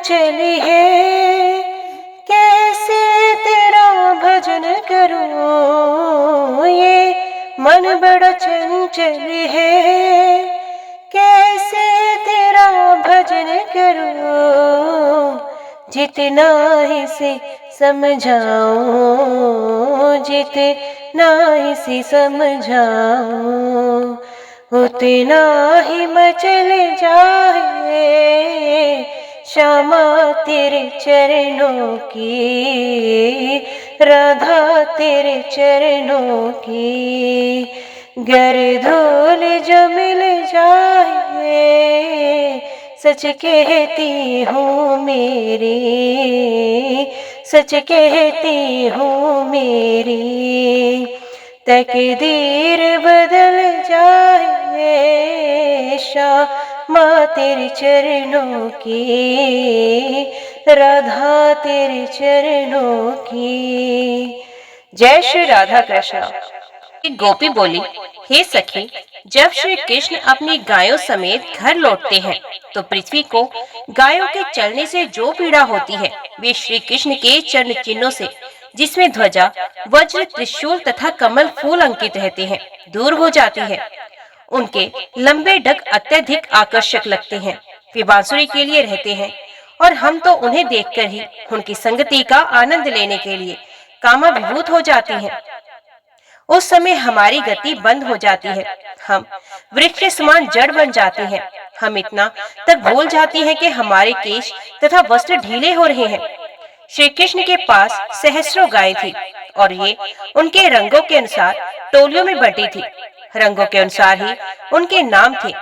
चंचल है, कैसे तेरा भजन करूं। ये मन बड़ा चंचल है, कैसे तेरा भजन करूं। जितना इसे समझाऊं, जितना इसे समझाऊं, उतना ही मचल जाए श्यामा तेरे चरणों की, राधा तेरे चरणों की। गर धूल जो मिल जाए, सच कहती हूँ मेरी, सच कहती हूँ मेरी। तकदीर बदल जाए श्यामा तेरे चरणों की, राधा तेरे चरणों की। जय श्री राधा कृष्ण। एक गोपी बोली, हे सखी, जब श्री कृष्ण अपनी गायों समेत घर लौटते हैं तो पृथ्वी को गायों के चलने से जो पीड़ा होती है वे श्री कृष्ण के चरण चिन्हों से, जिसमें ध्वजा, वज्र, त्रिशूल तथा कमल फूल अंकित रहते हैं, दूर हो जाती है। उनके लंबे डग अत्यधिक आकर्षक लगते हैं। वे बांसुरी के लिए रहते हैं और हम तो उन्हें देखकर ही उनकी संगति का आनंद लेने के लिए कामाभिभूत हो जाती हैं। उस समय हमारी गति बंद हो जाती है, हम वृक्ष के समान जड़ बन जाते हैं। हम इतना तक भूल जाती हैं कि हमारे केश तथा वस्त्र ढीले हो रहे हैं। श्री कृष्ण के पास सहस्रों गायें थी और ये उनके रंगों के अनुसार टोलियों में बटी थी। रंगों के अनुसार ही उनके नाम थे।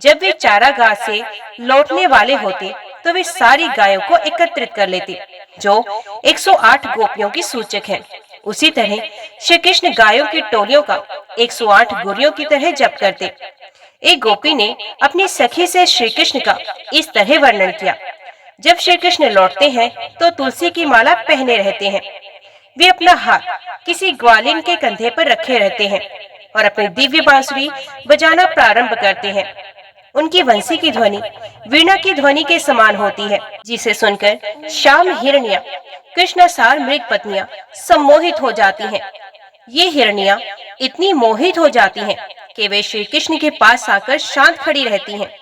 जब वे चारागाह से लौटने वाले होते तो वे सारी गायों को एकत्रित कर लेते, जो 108 गोपियों की सूचक है। उसी तरह श्री कृष्ण गायों की टोलियों का 108 गुरियों की तरह जप करते। एक गोपी ने अपनी सखी से श्री कृष्ण का इस तरह वर्णन किया। जब श्री कृष्ण लौटते हैं तो तुलसी की माला पहने रहते हैं। वे अपना हाथ किसी ग्वालिन के कंधे पर रखे रहते हैं और अपनी दिव्य बांसुरी बजाना प्रारंभ करते हैं। उनकी वंशी की ध्वनि वीणा की ध्वनि के समान होती है, जिसे सुनकर श्याम हिरनिया, कृष्णासार मृग पत्नियां सम्मोहित हो जाती हैं। ये हिरनियां इतनी मोहित हो जाती हैं कि वे श्री कृष्ण के पास आकर शांत खड़ी रहती हैं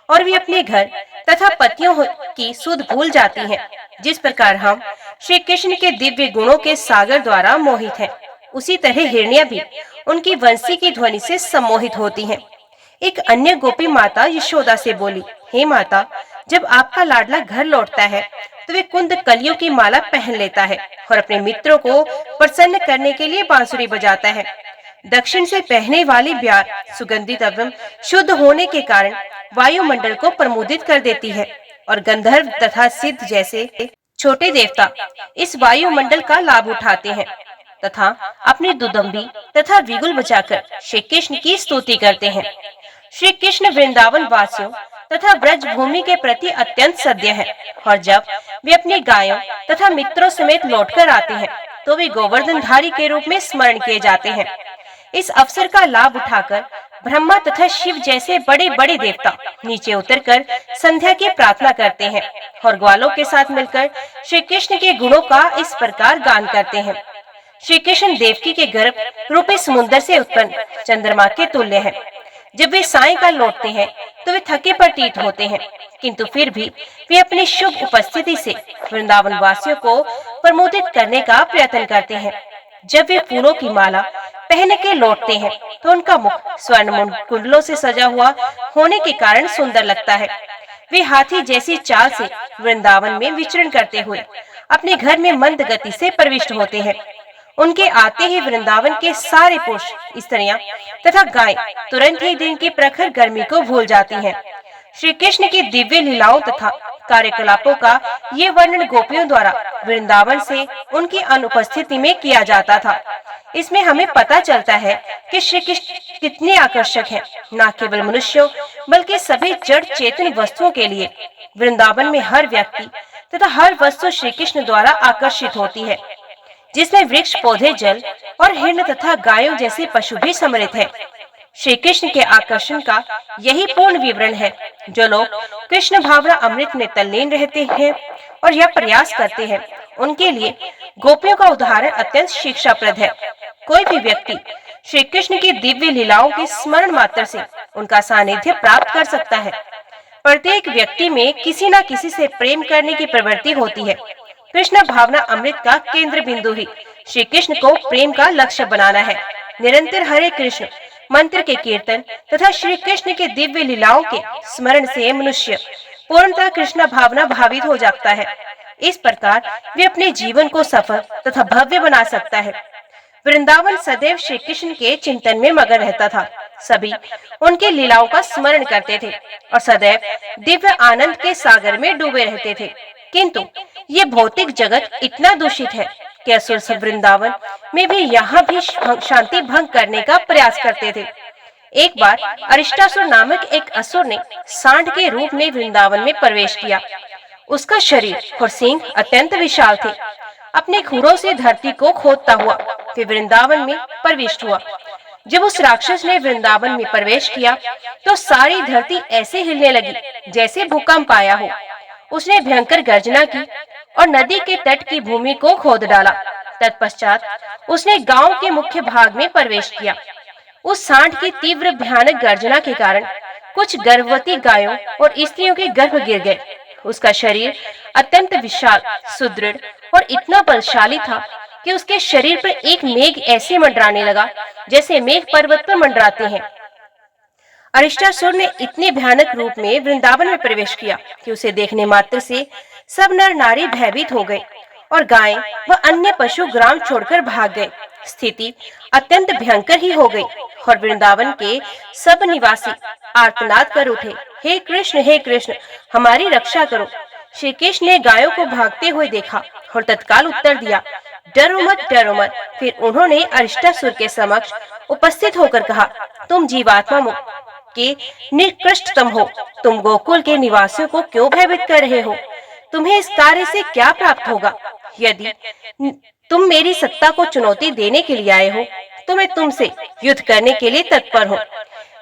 और वे अपने घर तथा पतियों की सुध भूल जाती हैं। जिस प्रकार हम श्री कृष्ण के दिव्य गुणों के सागर द्वारा मोहित हैं, उसी तरह हिरनियां भी उनकी वंशी की ध्वनि से सम्मोहित होती हैं। एक अन्य गोपी माता यशोदा से बोली, हे माता, जब आपका लाडला घर लौटता है तो वे कुंद कलियों की माला पहन लेता है और अपने मित्रों को प्रसन्न करने के लिए बांसुरी बजाता है। दक्षिण से बहने वाली ब्यार सुगंधित एवं शुद्ध होने के कारण वायुमंडल को प्रमुदित कर देती है और गंधर्व तथा सिद्ध जैसे छोटे देवता इस वायुमंडल का लाभ उठाते हैं तथा अपनी दुदंबी तथा विगुल बजाकर श्री कृष्ण की स्तुति करते हैं। श्री कृष्ण वृंदावन वासियों तथा ब्रज भूमि के प्रति अत्यंत सद्य है और जब वे अपनी गायों तथा मित्रों समेत लौटकर आते हैं तो वे गोवर्धनधारी के रूप में स्मरण किए जाते हैं। इस अवसर का लाभ उठाकर ब्रह्मा तथा शिव जैसे बड़े बड़े देवता नीचे उतरकर संध्या की प्रार्थना करते हैं और ग्वालों के साथ मिलकर श्री कृष्ण के गुणों का इस प्रकार गान करते हैं। श्री कृष्ण देवकी के गर्भ रूपी समुद्र से उत्पन्न चंद्रमा के तुल्य है। जब वे सायंकाल लौटते हैं तो वे थके प्रतीत होते हैं, किंतु फिर भी वे अपनी शुभ उपस्थिति से वृंदावन वासियों को प्रमोदित करने का प्रयत्न करते हैं। जब वे फूलों की माला पहन के लौटते हैं तो उनका मुख स्वर्ण कुंडलों से सजा हुआ होने के कारण सुंदर लगता है। वे हाथी जैसी चाल से वृंदावन में विचरण करते हुए अपने घर में मंद गति से प्रविष्ट होते हैं। उनके आते ही वृंदावन के सारे पुरुष, स्त्रियां तथा गाय तुरंत ही दिन की प्रखर गर्मी को भूल जाती हैं। श्री कृष्ण की दिव्य लीलाओं तथा कार्यकलापों का ये वर्णन गोपियों द्वारा वृंदावन से उनकी अनुपस्थिति में किया जाता था। इसमें हमें पता चलता है कि श्री कृष्ण कितने आकर्षक हैं, न केवल मनुष्यों बल्कि सभी जड़ चेतन वस्तुओं के लिए। वृंदावन में हर व्यक्ति तथा हर वस्तु श्री कृष्ण द्वारा आकर्षित होती है, जिसमें वृक्ष, पौधे, जल और हिरण तथा गायों जैसे पशु भी सम्मिलित हैं। श्री कृष्ण के आकर्षण का यही पूर्ण विवरण है। जो लोग कृष्ण भावना अमृत में तल्लीन रहते हैं और यह प्रयास करते हैं, उनके लिए गोपियों का उदाहरण अत्यंत शिक्षाप्रद है। कोई भी व्यक्ति श्री कृष्ण की दिव्य लीलाओं के स्मरण मात्र से उनका सानिध्य प्राप्त कर सकता है। प्रत्येक व्यक्ति में किसी न किसी से प्रेम करने की प्रवृत्ति होती है। कृष्ण भावना अमृत का केंद्र बिंदु ही श्री कृष्ण को प्रेम का लक्ष्य बनाना है। निरंतर हरे कृष्ण मंत्र के कीर्तन तथा श्री कृष्ण के दिव्य लीलाओं के स्मरण से मनुष्य पूर्णतः कृष्ण भावना भावित हो जाता है। इस प्रकार वे अपने जीवन को सफल तथा भव्य बना सकता है। वृंदावन सदैव श्री कृष्ण के चिंतन में मगन रहता था। सभी उनके लीलाओं का स्मरण करते थे और सदैव दिव्य आनंद के सागर में डूबे रहते थे। किंतु ये भौतिक जगत इतना दूषित है कि असुर सब वृंदावन में भी यहाँ भी शांति भंग करने का प्रयास करते थे। एक बार अरिष्टासुर नामक एक असुर ने सांड के रूप में वृंदावन में प्रवेश किया। उसका शरीर और सींग अत्यंत विशाल थे। अपने खुरों से धरती को खोदता हुआ फिर वृंदावन में प्रविष्ट हुआ। जब उस राक्षस ने वृंदावन में प्रवेश किया तो सारी धरती ऐसे हिलने लगी जैसे भूकंप आया हो। उसने भयंकर गर्जना की और नदी के तट की भूमि को खोद डाला। तत्पश्चात उसने गांव के मुख्य भाग में प्रवेश किया। उस सांड की तीव्र भयानक गर्जना के कारण कुछ गर्भवती गायों और स्त्रियों के गर्भ गिर गए। उसका शरीर अत्यंत विशाल, सुदृढ़ और इतना बलशाली था कि उसके शरीर पर एक मेघ ऐसे मंडराने लगा जैसे मेघ पर्वत पर मंडराते हैं। अरिष्टासुर ने इतने भयानक रूप में वृंदावन में प्रवेश किया कि उसे देखने मात्र से सब नर नारी भयभीत हो गए और गायें व अन्य पशु ग्राम छोड़कर भाग गए। स्थिति अत्यंत भयंकर ही हो गई और वृंदावन के सब निवासी आर्तनाद कर उठे, हे कृष्ण, हमारी रक्षा करो। श्री कृष्ण ने गायों को भागते हुए देखा और तत्काल उत्तर दिया, डरो मत। फिर उन्होंने अरिष्टासुर के समक्ष उपस्थित होकर कहा, तुम जीवात्मा के निकृष्टतम हो। तुम गोकुल के निवासियों को क्यों भयभीत कर रहे हो? तुम्हें इस कार्य से क्या प्राप्त होगा? यदि तुम मेरी सत्ता को चुनौती देने के लिए आए हो तो मैं तुमसे युद्ध करने के लिए तत्पर हूँ।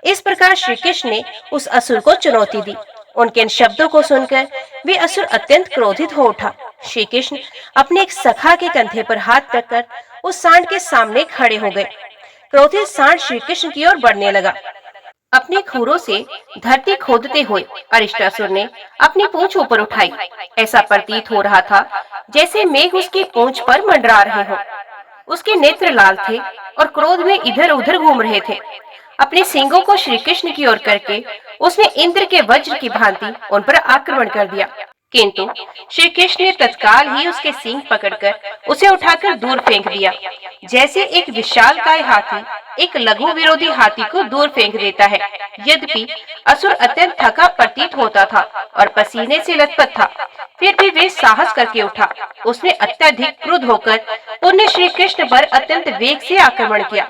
इस प्रकार श्री कृष्ण ने उस असुर को चुनौती दी। उनके इन शब्दों को सुनकर वे असुर अत्यंत क्रोधित हो उठा। श्री कृष्ण अपने एक सखा के कंधे पर हाथ रखकर उस सांड के सामने खड़े हो गए। क्रोधित सांड श्री कृष्ण की ओर बढ़ने लगा। अपने खुरों से धरती खोदते हुए अरिष्टासुर ने अपनी पूंछ ऊपर उठाई। ऐसा प्रतीत हो रहा था जैसे मेघ उसकी पूंछ पर मंडरा रहे हो। उसके नेत्र लाल थे और क्रोध में इधर उधर घूम रहे थे। अपने सींगों को श्री कृष्ण की ओर करके उसने इंद्र के वज्र की भांति उन पर आक्रमण कर दिया। किंतु श्री कृष्ण ने तत्काल ही उसके सींग पकड़कर उसे उठाकर दूर फेंक दिया, जैसे एक विशालकाय हाथी एक लघु विरोधी हाथी को दूर फेंक देता है। यद्यपि असुर अत्यंत थका प्रतीत होता था और पसीने से लथपथ था, फिर भी वे साहस करके उठा। उसने अत्यधिक क्रुद्ध होकर पुण्य श्री कृष्ण पर अत्यंत वेग से आक्रमण किया।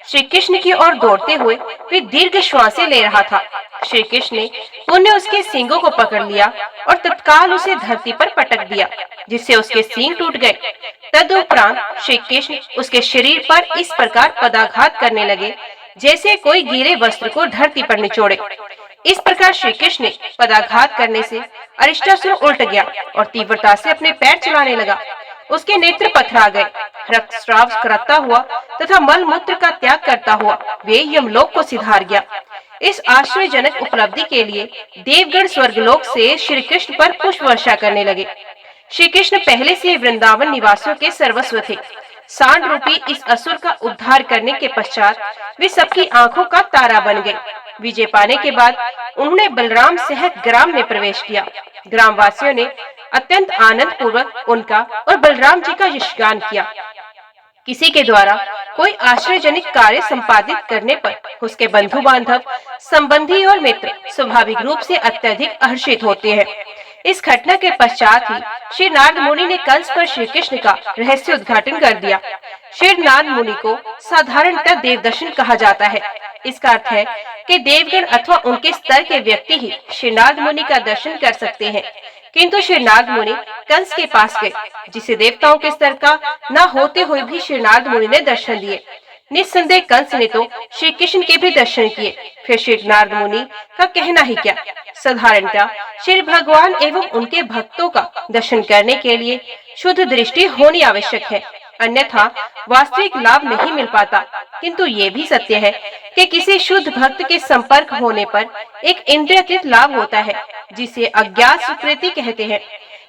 श्री कृष्ण की ओर दौड़ते हुए वे दीर्घ श्वासें ले रहा था। श्री कृष्ण ने पुण्य उसके सींगों को पकड़ लिया और तत्काल उसे धरती पर पटक दिया, जिससे उसके सींग टूट गए। तदुपरांत श्री कृष्ण उसके शरीर पर इस प्रकार पदाघात करने लगे जैसे कोई गीले वस्त्र को धरती पर निचोड़े। इस प्रकार श्री कृष्ण ने पदाघात करने से अरिष्टासुर उल्ट गया और तीव्रता से अपने पैर चलाने लगा। उसके नेत्र पथरा गए। रक्तस्राव करता हुआ तथा मल मूत्र का त्याग करता हुआ वे यमलोक को सिधार गया। इस आश्चर्यजनक उपलब्धि के लिए देवगण स्वर्गलोक से श्री कृष्ण पर पुष्प वर्षा करने लगे। श्री कृष्ण पहले से वृंदावन निवासियों के सर्वस्व थे। सांड रूपी इस असुर का उद्धार करने के पश्चात वे सबकी आंखों का तारा बन गए। विजय पाने के बाद उन्होंने बलराम सहित ग्राम में प्रवेश किया। ग्रामवासियों ने अत्यंत आनंद पूर्वक उनका और बलराम जी का यशगान किया। किसी के द्वारा कोई आश्चर्यजनक कार्य संपादित करने पर उसके बंधु बांधव, संबंधी और मित्र स्वाभाविक रूप से अत्यधिक हर्षित होते हैं। इस घटना के पश्चात ही श्री नारद मुनि ने कंस पर श्री कृष्ण का रहस्य उद्घाटन कर दिया। श्री नारद मुनि को साधारणतः देवदर्शन कहा जाता है। इसका अर्थ है कि देवगण अथवा उनके स्तर के व्यक्ति ही श्री नारद मुनि का दर्शन कर सकते हैं। किंतु श्री नारद मुनि कंस के पास गए, जिसे देवताओं के स्तर का न होते हुए भी श्री नारद मुनि ने दर्शन दिए। निस्संदेह कंस ने तो श्री कृष्ण के भी दर्शन किए, फिर श्री नारद मुनि का कहना ही क्या। साधारणतः श्री भगवान एवं उनके भक्तों का दर्शन करने के लिए शुद्ध दृष्टि होनी आवश्यक है, अन्यथा वास्तविक लाभ नहीं मिल पाता। किंतु ये भी सत्य है कि किसी शुद्ध भक्त के संपर्क होने पर एक इंद्रियकृत लाभ होता है, जिसे अज्ञात स्वीकृति कहते हैं।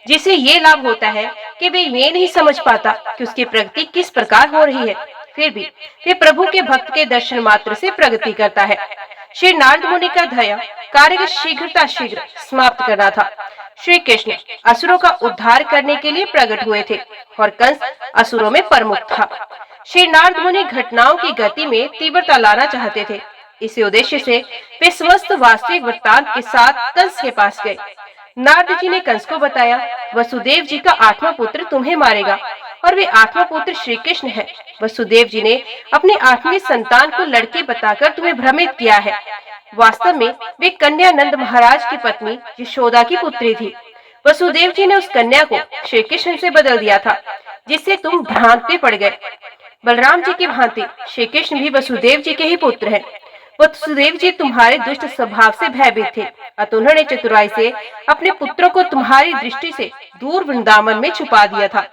जिसे ये लाभ होता है कि वे ये नहीं समझ पाता कि उसकी प्रगति किस प्रकार हो रही है, फिर भी वे प्रभु के भक्त के दर्शन मात्र से प्रगति करता है। श्री नारद मुनि का ध्येय कार्य शीघ्र समाप्त करना था। श्री कृष्ण असुरों का उद्धार करने के लिए प्रकट हुए थे और कंस असुरों में प्रमुख था। श्री नारद मुनि घटनाओं की गति में तीव्रता लाना चाहते थे। इसी उद्देश्य से वे समस्त वास्तविक वृत्तांत के साथ कंस के पास गए। नारद जी ने कंस को बताया, वसुदेव जी का 8वां पुत्र तुम्हें मारेगा और वे 8वां पुत्र श्री कृष्ण है। वसुदेव जी ने अपनी 8वीं संतान को लड़की बताकर तुम्हें भ्रमित किया है। वास्तव में वे कन्या नंद महाराज की पत्नी यशोदा की पुत्री थी। वसुदेव जी ने उस कन्या को श्री कृष्ण से बदल दिया था, जिससे तुम भ्रांत में पड़ गए। बलराम जी की भांति श्री कृष्ण भी वसुदेव जी के ही पुत्र हैं। वसुदेव जी तुम्हारे दुष्ट स्वभाव से भयभीत थे, अतः उन्होंने चतुराई से अपने पुत्रों को तुम्हारी दृष्टि से दूर वृंदावन में छुपा दिया था।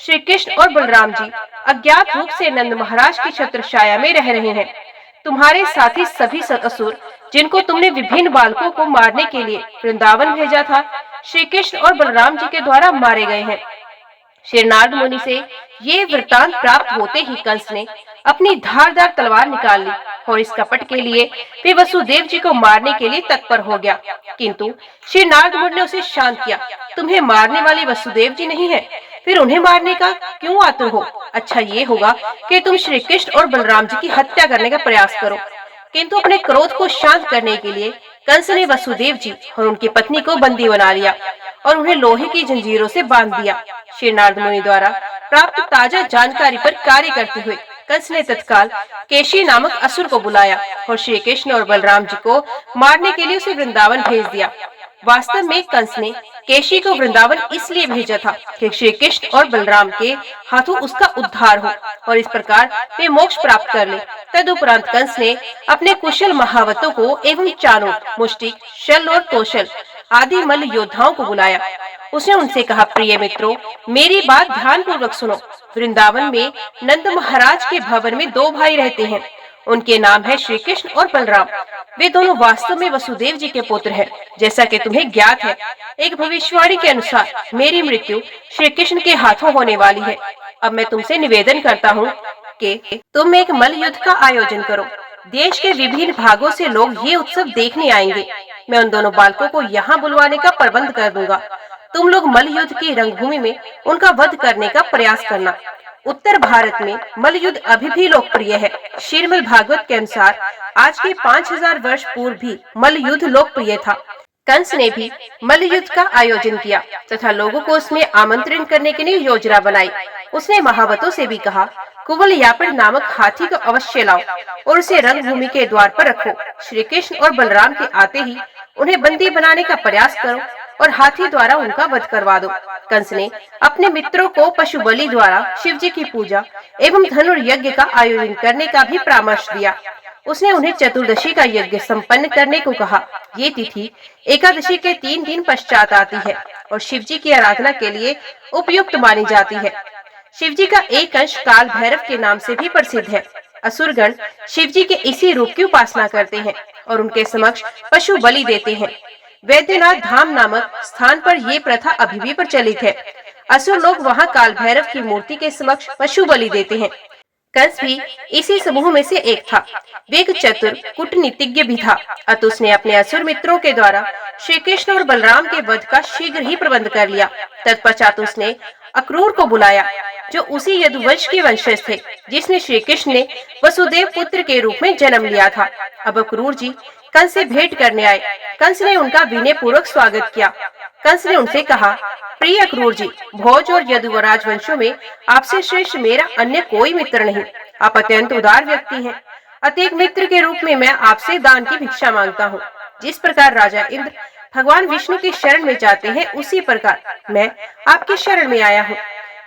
श्री कृष्ण और बलराम जी अज्ञात रूप से नंद महाराज की छत्रछाया में रह रहे हैं। तुम्हारे साथी सभी असुर जिनको तुमने विभिन्न बालकों को मारने के लिए वृंदावन भेजा था, श्री कृष्ण और बलराम जी के द्वारा मारे गए हैं। श्री नारद मुनि से ये वृत्तांत प्राप्त होते ही कंस ने अपनी धारदार तलवार निकाल ली और इस कपट के लिए वे वसुदेव जी को मारने के लिए तत्पर हो गया। किंतु श्री नारद मुनि ने उसे शांत किया। तुम्हें मारने वाले वसुदेव जी नहीं है, फिर उन्हें मारने का क्यों आतुर हो? अच्छा ये होगा कि तुम श्री कृष्ण और बलराम जी की हत्या करने का प्रयास करो। किंतु अपने क्रोध को शांत करने के लिए कंस ने वसुदेव जी और उनकी पत्नी को बंदी बना लिया और उन्हें लोहे की जंजीरों से बांध दिया। श्री नारद मुनि द्वारा प्राप्त ताजा जानकारी पर कार्य करते हुए कंस ने तत्काल केशी नामक असुर को बुलाया और श्री कृष्ण और बलराम जी को मारने के लिए उसे वृंदावन भेज दिया। वास्तव में कंस ने केशी को वृंदावन इसलिए भेजा था कि श्री कृष्ण और बलराम के हाथों उसका उद्धार हो और इस प्रकार वे मोक्ष प्राप्त कर ले। तदुपरांत कंस ने अपने कुशल महावतों को एवं चाणूर, मुष्टिक, शल और कौशल आदि मल्ल योद्धाओं को बुलाया। उसने उनसे कहा, प्रिय मित्रों, मेरी बात ध्यान पूर्वक सुनो। वृंदावन में नंद महाराज के भवन में 2 भाई रहते हैं। उनके नाम है श्री कृष्ण और बलराम। वे दोनों वास्तव में वसुदेव जी के पुत्र हैं। जैसा कि तुम्हें ज्ञात है, एक भविष्यवाणी के अनुसार मेरी मृत्यु श्री कृष्ण के हाथों होने वाली है। अब मैं तुमसे निवेदन करता हूँ कि तुम एक मल्ल युद्ध का आयोजन करो। देश के विभिन्न भागों से लोग ये उत्सव देखने आएंगे। मैं उन दोनों बालकों को यहाँ बुलवाने का प्रबंध कर दूंगा। तुम लोग मल्ल युद्ध की रंगभूमि में उनका वध करने का प्रयास करना। उत्तर भारत में मल्ल युद्ध अभी भी लोकप्रिय है। श्रीमद् भागवत के अनुसार आज के 5000 वर्ष पूर्व भी मल्ल युद्ध लोकप्रिय था। कंस ने भी मल्ल युद्ध का आयोजन किया तथा लोगों को उसमें आमंत्रण करने के लिए योजना बनाई। उसने महावतों से भी कहा, कुवल यापड़ नामक हाथी को अवश्य लाओ और उसे रंगभूमि के द्वार पर रखो। श्री कृष्ण और बलराम के आते ही उन्हें बंदी बनाने का प्रयास करो और हाथी द्वारा उनका वध करवा दो। कंस ने अपने मित्रों को पशु बलि द्वारा शिव जी की पूजा एवं धनुर्यज्ञ का आयोजन करने का भी परामर्श दिया। उसने उन्हें चतुर्दशी का यज्ञ संपन्न करने को कहा। ये तिथि एकादशी के 3 दिन पश्चात आती है और शिव जी की आराधना के लिए उपयुक्त मानी जाती है। शिव जी का एक अंश काल भैरव के नाम से भी प्रसिद्ध है। असुरगण शिव जी के इसी रूप की उपासना करते हैं और उनके समक्ष पशु बलि देते हैं। वैद्यनाथ धाम नामक स्थान पर ये प्रथा अभी भी प्रचलित है। असुर लोग वहाँ काल भैरव की मूर्ति के समक्ष पशु बलि देते हैं। कंस भी इसी समूह में से एक था। वे एक चतुर कूटनीतिज्ञ भी था। अतः उसने अपने असुर मित्रों के द्वारा श्री कृष्ण और बलराम के वध का शीघ्र ही प्रबंध कर लिया। तत्पश्चात उसने अक्रूर को बुलाया, जो उसी यदुवंश के वंशज थे जिसने श्री कृष्ण ने वसुदेव पुत्र के रूप में जन्म लिया था। अब अक्रूर जी कंस से भेंट करने आए। कंस ने उनका विनय पूर्वक स्वागत किया। कंस ने उनसे कहा, प्रिय अक्रूर जी, भोज और यदुवराज वंशों में आपसे श्रेष्ठ मेरा अन्य कोई मित्र नहीं। आप अत्यंत उदार व्यक्ति हैं। अतः एक मित्र के रूप में मैं आपसे दान की भिक्षा मांगता हूँ। जिस प्रकार राजा इंद्र भगवान विष्णु की शरण में जाते हैं, उसी प्रकार मैं आपकी शरण में आया हूँ।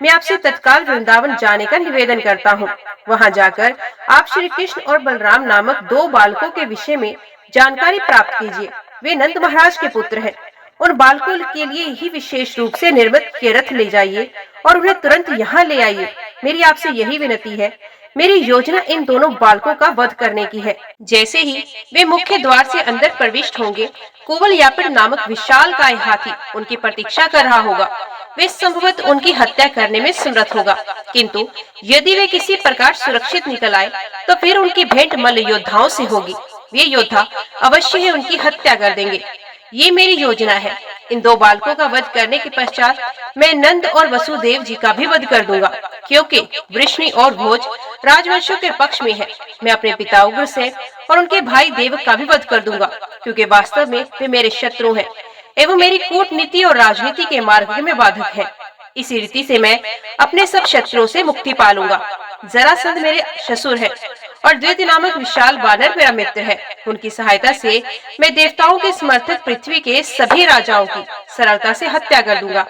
मैं आपसे तत्काल वृंदावन जाने का निवेदन करता हूँ। वहाँ जाकर आप श्री कृष्ण और बलराम नामक दो बालकों के विषय में जानकारी प्राप्त कीजिए। वे नंद महाराज के पुत्र हैं। उन बालकों के लिए ही विशेष रूप से निर्मित के रथ ले जाइए और उन्हें तुरंत यहाँ ले आइए। मेरी आपसे यही विनती है। मेरी योजना इन दोनों बालकों का वध करने की है। जैसे ही वे मुख्य द्वार से अंदर प्रविष्ट होंगे, कुवलयापन नामक विशाल काय हाथी उनकी प्रतीक्षा कर रहा होगा। वे संभवत उनकी हत्या करने में समर्थ होगा, किंतु यदि वे किसी प्रकार सुरक्षित निकल आए तो फिर उनकी भेंट मल्ल योद्धाओं से होगी। वे योद्धा अवश्य ही उनकी हत्या कर देंगे। ये मेरी योजना है। इन दो बालकों का वध करने के पश्चात मैं नंद और वसुदेव जी का भी वध कर दूंगा, क्योंकि वृष्णि और भोज राजवंशों के पक्ष में है। मैं अपने पिता उग्रसेन और उनके भाई देवक का भी वध कर दूंगा, क्योंकि वास्तव में वे मेरे शत्रु हैं एवं मेरी कूटनीति और राजनीति के मार्ग में बाधक है। इसी रीति से मैं अपने सब शत्रुओं से मुक्ति पालूंगा। जरासंध मेरे ससुर है और द्वित नामक विशाल वानर मेरा मित्र है। उनकी सहायता से मैं देवताओं के समर्थक पृथ्वी के सभी राजाओं की सरलता से हत्या कर दूंगा।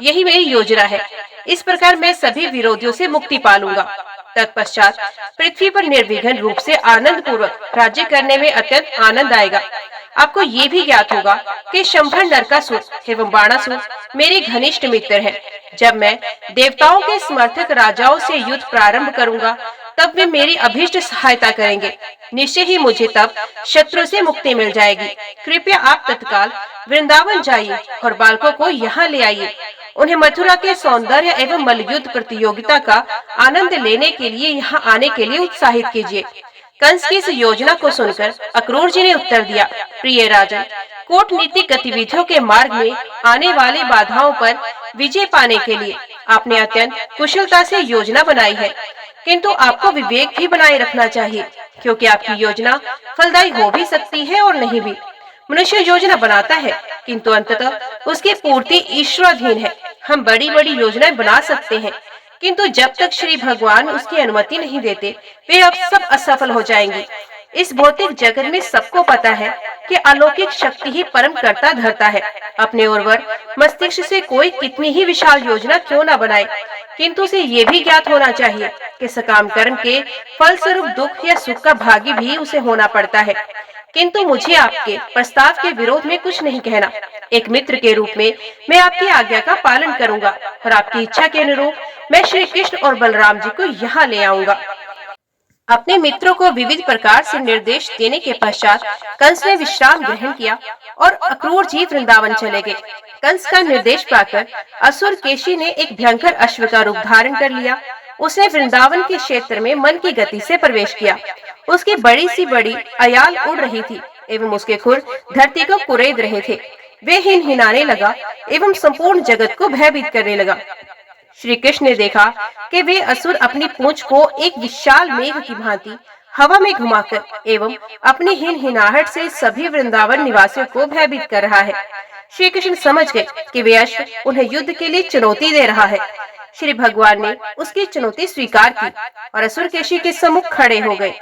यही मेरी योजना है। इस प्रकार मैं सभी विरोधियों से मुक्ति पालूंगा। तत्पश्चात पृथ्वी पर निर्विघ्न रूप से आनंद पूर्वक राज्य करने में अत्यंत आनंद आएगा। आपको ये भी ज्ञात होगा कि शंभर नरकासुर एवं बाणासुर मेरे घनिष्ठ मित्र हैं। जब मैं देवताओं के समर्थक राजाओं से युद्ध प्रारंभ करूंगा, तब वे मेरी अभीष्ट सहायता करेंगे। निश्चय ही मुझे तब शत्रु से मुक्ति मिल जाएगी। कृपया आप तत्काल वृंदावन जाइए और बालकों को यहाँ ले आइए। उन्हें मथुरा के सौंदर्य एवं मल्लयुद्ध प्रतियोगिता का आनंद लेने के लिए यहाँ आने के लिए उत्साहित कीजिए। कंस की इस योजना को सुनकर अक्रूर जी ने उत्तर दिया, प्रिय राजन, कूटनीतिक गतिविधियों के मार्ग में आने वाली बाधाओं पर विजय पाने के लिए आपने अत्यंत कुशलता से योजना बनाई है, किंतु आपको विवेक भी बनाए रखना चाहिए, क्योंकि आपकी योजना फलदायी हो भी सकती है और नहीं भी। मनुष्य योजना बनाता है, किंतु अंततः उसकी पूर्ति ईश्वराधीन है। हम बड़ी बड़ी योजनाएं बना सकते हैं, किंतु जब तक श्री भगवान उसकी अनुमति नहीं देते, वे अब सब असफल हो जाएंगे। इस भौतिक जगत में सबको पता है कि अलौकिक शक्ति ही परम कर्ता धरता है। अपने उर्वर मस्तिष्क से कोई कितनी ही विशाल योजना क्यों न बनाए, किंतु उसे ये भी ज्ञात होना चाहिए कि सकाम कर्म के फलस्वरूप दुख या सुख का भागी भी उसे होना पड़ता है। किंतु मुझे आपके प्रस्ताव के विरोध में कुछ नहीं कहना। एक मित्र के रूप में मैं आपकी आज्ञा का पालन करूंगा और आपकी इच्छा के अनुरूप मैं श्री कृष्ण और बलराम जी को यहाँ ले आऊंगा। अपने मित्रों को विविध प्रकार से निर्देश देने के पश्चात कंस ने विश्राम ग्रहण किया और अक्रूर जी वृंदावन चले गए। कंस का निर्देश पाकर असुर केशी ने एक भयंकर अश्व का रूप धारण कर लिया। उसने वृंदावन के क्षेत्र में मन की गति से प्रवेश किया। उसकी बड़ी सी बड़ी अयाल उड़ रही थी एवं उसके खुर धरती को कुरेद रहे थे। वे हिनहिनाने लगा एवं संपूर्ण जगत को भयभीत करने लगा। श्री कृष्ण ने देखा कि वे असुर अपनी पूंछ को एक विशाल मेघ की भांति हवा में घुमाकर एवं अपनी हिनहिनाहट से सभी वृंदावन निवासियों को भयभीत कर रहा है। श्री कृष्ण समझ गए कि वे अश्व उन्हें युद्ध के लिए चुनौती दे रहा है। श्री भगवान ने उसकी चुनौती स्वीकार की और असुर केशी के सम्मुख खड़े हो गए।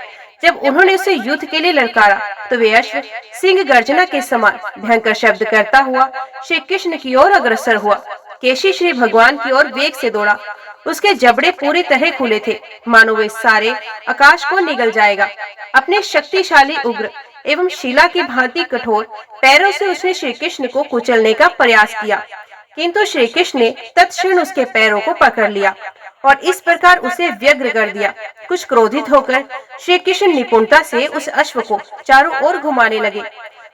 जब उन्होंने उसे युद्ध के लिए ललकारा तो वे अश्व सिंह गर्जना के समान भयंकर शब्द करता हुआ श्री कृष्ण की ओर अग्रसर हुआ। केशी श्री भगवान की ओर वेग से दौड़ा। उसके जबड़े पूरी तरह खुले थे, मानो वे सारे आकाश को निगल जाएगा। अपने शक्तिशाली उग्र एवं शिला की भांति कठोर पैरों से उसने श्री कृष्ण को कुचलने का प्रयास किया, किंतु श्री कृष्ण ने तत्क्षण उसके पैरों को पकड़ लिया और इस प्रकार उसे व्यग्र कर दिया। कुछ क्रोधित होकर श्री कृष्ण निपुणता से उस अश्व को चारों ओर घुमाने लगे।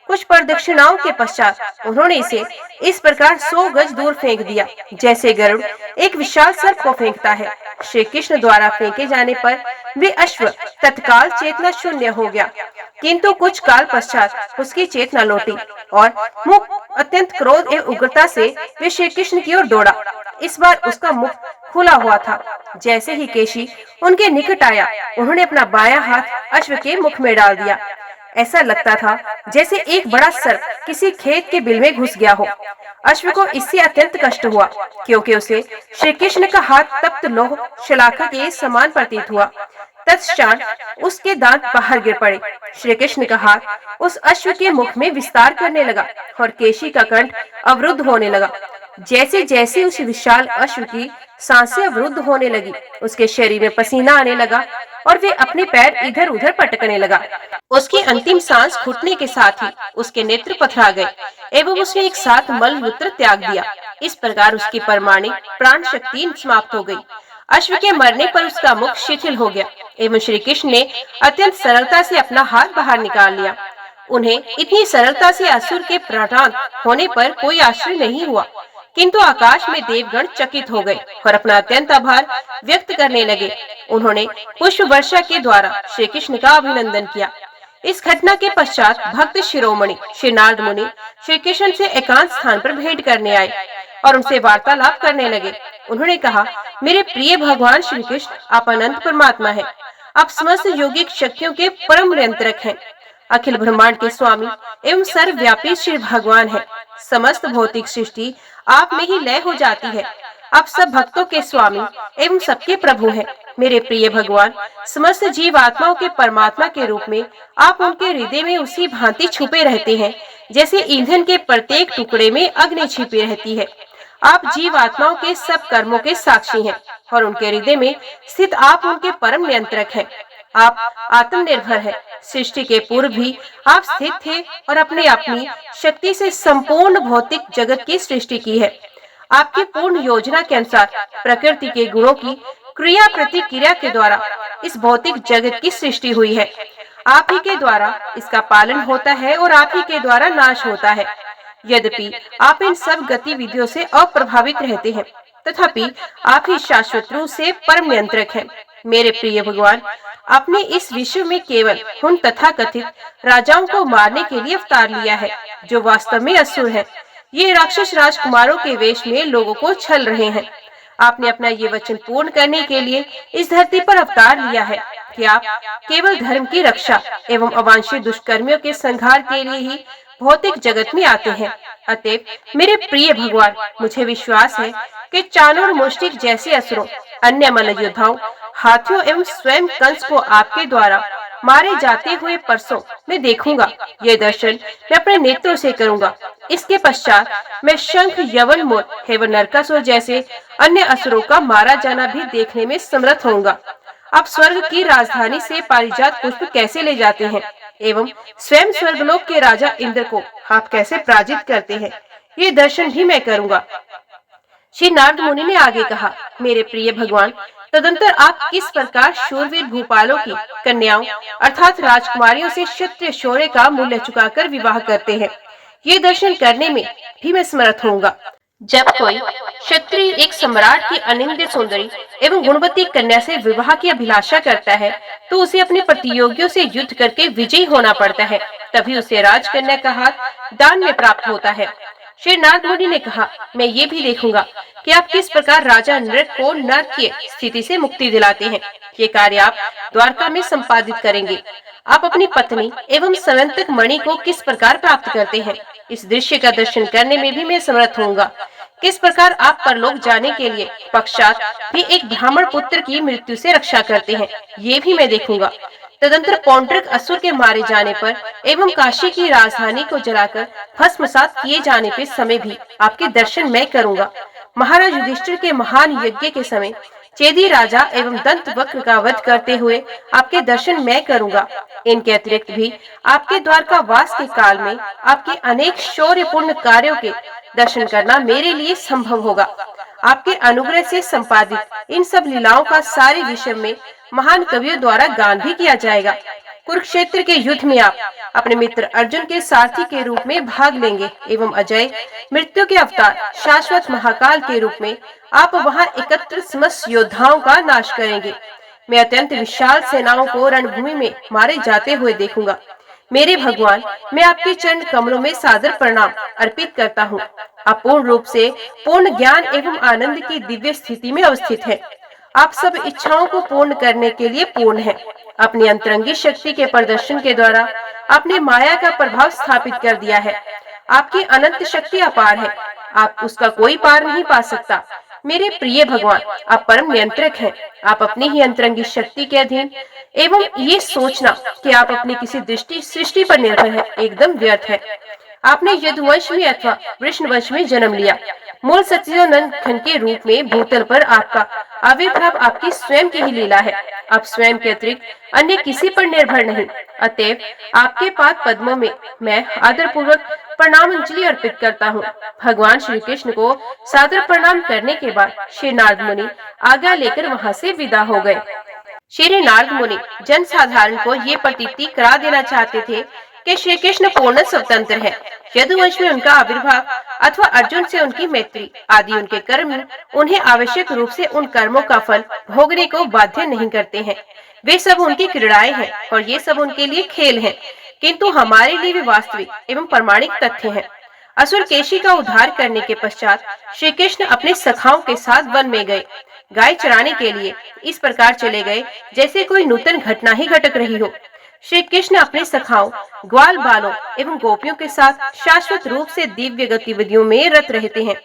कुछ प्रदक्षिणाओं के पश्चात उन्होंने इसे इस प्रकार 100 गज दूर फेंक दिया, जैसे गरुड़ एक विशाल सर्प को फेंकता है। श्री कृष्ण द्वारा फेंके जाने पर वे अश्व तत्काल चेतना शून्य हो गया, किंतु कुछ काल पश्चात उसकी चेतना लौटी और मुख अत्यंत क्रोध एवं उग्रता से वे श्री कृष्ण की ओर दौड़ा। इस बार उसका मुख खुला हुआ था। जैसे ही केशी उनके निकट आया, उन्होंने अपना बायां हाथ अश्व के मुख में डाल दिया। ऐसा लगता था जैसे एक बड़ा सर्प किसी खेत के बिल में घुस गया हो। अश्व को इससे अत्यंत कष्ट हुआ, क्योंकि उसे श्री कृष्ण का हाथ तप्त लौह शलाखा के समान प्रतीत हुआ। तत्क्षण उसके दांत बाहर गिर पड़े। श्री कृष्ण का हाथ उस अश्व के मुख में विस्तार करने लगा और केशी का कंठ अवरुद्ध होने लगा। जैसे जैसे उस विशाल अश्व की सांसें अवरुद्ध होने लगी, उसके शरीर में पसीना आने लगा और वे अपने पैर इधर उधर पटकने लगा। उसकी अंतिम सांस घुटने के साथ ही उसके नेत्र पथरा गए एवं उसने एक साथ मल मूत्र त्याग दिया। इस प्रकार उसकी परमाणिक प्राण शक्ति समाप्त हो गई। अश्व के मरने पर उसका मुख शिथिल हो गया एवं श्री कृष्ण ने अत्यंत सरलता से अपना हाथ बाहर निकाल लिया। उन्हें इतनी सरलता से असुर के प्राण होने पर कोई आश्चर्य नहीं हुआ, किंतु आकाश में देवगण चकित हो गए और अपना अत्यंत आभार व्यक्त करने लगे। उन्होंने पुष्प वर्षा के द्वारा श्री कृष्ण का अभिनंदन किया। इस घटना के पश्चात भक्त शिरोमणि श्री नारद मुनि श्री कृष्ण से एकांत स्थान पर भेंट करने आए और उनसे वार्तालाप करने लगे। उन्होंने कहा, मेरे प्रिय भगवान श्री कृष्ण, आप अनंत परमात्मा हैं। आप समस्त योगिक शक्तियों के परम नियंत्रक हैं, अखिल ब्रह्मांड के स्वामी एवं सर्वव्यापी श्री भगवान हैं। समस्त भौतिक सृष्टि आप में ही लय हो जाती है। आप सब भक्तों के स्वामी एवं सबके प्रभु हैं। मेरे प्रिय भगवान, समस्त जीव आत्माओं के परमात्मा के रूप में आप उनके हृदय में उसी भांति छुपे रहते हैं जैसे ईंधन के प्रत्येक टुकड़े में अग्नि छिपी रहती है। आप जीव आत्माओं के सब कर्मों के साक्षी हैं और उनके हृदय में स्थित आप उनके परम नियंत्रक हैं। आप आत्मनिर्भर हैं। सृष्टि के पूर्व भी आप स्थित थे और अपनी शक्ति से संपूर्ण भौतिक जगत की सृष्टि की है। आपकी पूर्ण योजना के अनुसार प्रकृति के गुणों की क्रिया प्रतिक्रिया के द्वारा इस भौतिक जगत की सृष्टि हुई है। आप ही के द्वारा इसका पालन होता है और आप ही के द्वारा नाश होता है। यद्यपि आप इन सब गतिविधियों से अप्रभावित रहते हैं, तथापि आप ही शाश्वत रूप से परम नियंत्रक हैं। मेरे प्रिय भगवान, आपने इस विश्व में केवल उन तथाकथित राजाओं को मारने के लिए अवतार लिया है जो वास्तव में असुर हैं। ये राक्षस राजकुमारों के वेश में लोगों को छल रहे हैं। आपने अपना ये वचन पूर्ण करने के लिए इस धरती पर अवतार लिया है कि आप केवल धर्म की रक्षा एवं अवांछित दुष्कर्मियों के संहार के लिए ही भौतिक जगत में आते हैं। अतएव मेरे प्रिय भगवान, मुझे विश्वास है कि चाणूर मुष्टिक जैसे असुरों, अन्य मल्ल योद्धाओं, हाथियों एवं स्वयं कंस को आपके द्वारा मारे जाते हुए परसों मैं देखूंगा। ये दर्शन मैं अपने नेत्रों से करूंगा। इसके पश्चात मैं शंख, यवन मोर एवं नरकासुर जैसे अन्य असुरों का मारा जाना भी देखने में समर्थ होऊंगा। आप स्वर्ग की राजधानी से पारिजात पुष्प कैसे ले जाते हैं एवं स्वयं स्वर्गलोक के राजा इंद्र को आप कैसे पराजित करते हैं, ये दर्शन भी मैं करूंगा। श्री नारद मुनि ने आगे कहा, मेरे प्रिय भगवान, तदंतर आप किस प्रकार शूरवीर भूपालों की कन्याओं अर्थात राजकुमारियों से क्षत्रिय शौर्य का मूल्य चुकाकर विवाह करते हैं, ये दर्शन करने में भी मैं समर्थ होऊंगा। जब कोई क्षत्रिय एक सम्राट की अनिंद्य सुंदरी एवं गुणवती कन्या से विवाह की अभिलाषा करता है तो उसे अपने प्रतियोगियों से युद्ध करके विजयी होना पड़ता है, तभी उसे राजकन्या का हाथ दान में प्राप्त होता है। श्री नारद मुनि ने कहा, मैं ये भी देखूंगा कि आप किस प्रकार राजा नृप को नरकीय स्थिति से मुक्ति दिलाते हैं। ये कार्य आप द्वारका में संपादित करेंगे। आप अपनी पत्नी एवं संवंतक मणि को किस प्रकार प्राप्त करते हैं, इस दृश्य का दर्शन करने में भी मैं समर्थ होऊंगा। किस प्रकार आप परलोक जाने के लिए पश्चात भी एक ब्राह्मण पुत्र की मृत्यु से रक्षा करते हैं, ये भी मैं देखूंगा। तदंतर पौंड्रिक असुर के मारे जाने पर एवं काशी की राजधानी को जलाकर भस्मसात किए जाने के समय भी आपके दर्शन मैं करूंगा। महाराज युधिष्ठिर के महान यज्ञ के समय चेदी राजा एवं दंत वक्र का वध करते हुए आपके दर्शन मैं करूंगा। इनके अतिरिक्त भी आपके द्वारका वास के काल में आपके अनेक शौर्यपूर्ण कार्यों के दर्शन करना मेरे लिए संभव होगा। आपके अनुग्रह से संपादित इन सब लीलाओं का सारे विश्व में महान कवियों द्वारा गान भी किया जाएगा। कुरुक्षेत्र के युद्ध में आप अपने मित्र अर्जुन के सारथी के रूप में भाग लेंगे एवं अजय मृत्यु के अवतार शाश्वत महाकाल के रूप में आप वहां एकत्र समस्त योद्धाओं का नाश करेंगे। मैं अत्यंत विशाल सेनाओं को रणभूमि में मारे जाते हुए देखूंगा। मेरे भगवान, मैं आपके चरण कमलों में सादर प्रणाम अर्पित करता हूँ। आप पूर्ण रूप से पूर्ण ज्ञान एवं आनंद की दिव्य स्थिति में अवस्थित हैं। आप सब इच्छाओं को पूर्ण करने के लिए पूर्ण हैं। अपनी अंतरंगी शक्ति के प्रदर्शन के द्वारा आपने माया का प्रभाव स्थापित कर दिया है। आपकी अनंत शक्ति अपार है, आप उसका कोई पार नहीं पा सकता। मेरे प्रिय भगवान, आप परम नियंत्रक हैं। आप अपनी ही अंतरंगी शक्ति के अधीन एवं ये सोचना कि आप अपनी किसी दृष्टि सृष्टि पर निर्भर है एकदम व्यर्थ है। आपने यदुवंश में अथवा वृषणवंश में जन्म लिया, मूल सच्चिदानंद घन के रूप में भूतल पर आपका आविर्भाव आपकी स्वयं की ही लीला है। आप स्वयं के अतिरिक्त अन्य किसी पर निर्भर नहीं। अतएव आपके पाद पद्मों में मैं आदर पूर्वक प्रणाम अंजलि अर्पित करता हूँ। भगवान श्री कृष्ण को सादर प्रणाम करने के बाद श्री नारद मुनि आज्ञा लेकर वहाँ से विदा हो गए। श्री नारद मुनि जन साधारण को ये प्रतीति करा देना चाहते थे कि श्री कृष्ण पूर्ण स्वतंत्र है। यदुवंश में उनका आविर्भाव अथवा अर्जुन से उनकी मैत्री आदि उनके कर्म उन्हें आवश्यक रूप से उन कर्मों का फल भोगने को बाध्य नहीं करते हैं। वे सब उनकी क्रीड़ाएं हैं और ये सब उनके लिए खेल हैं, किंतु हमारे लिए वे वास्तविक एवं प्रमाणिक तथ्य हैं। असुर केशी का उद्धार करने के पश्चात श्री कृष्ण अपने सखाओं के साथ वन में गए। गाय चराने के लिए इस प्रकार चले गए जैसे कोई नूतन घटना ही घटक रही हो। श्री कृष्ण अपने सखाओं, ग्वाल बालों एवं गोपियों के साथ शाश्वत रूप से दिव्य गतिविधियों में रत रहते हैं,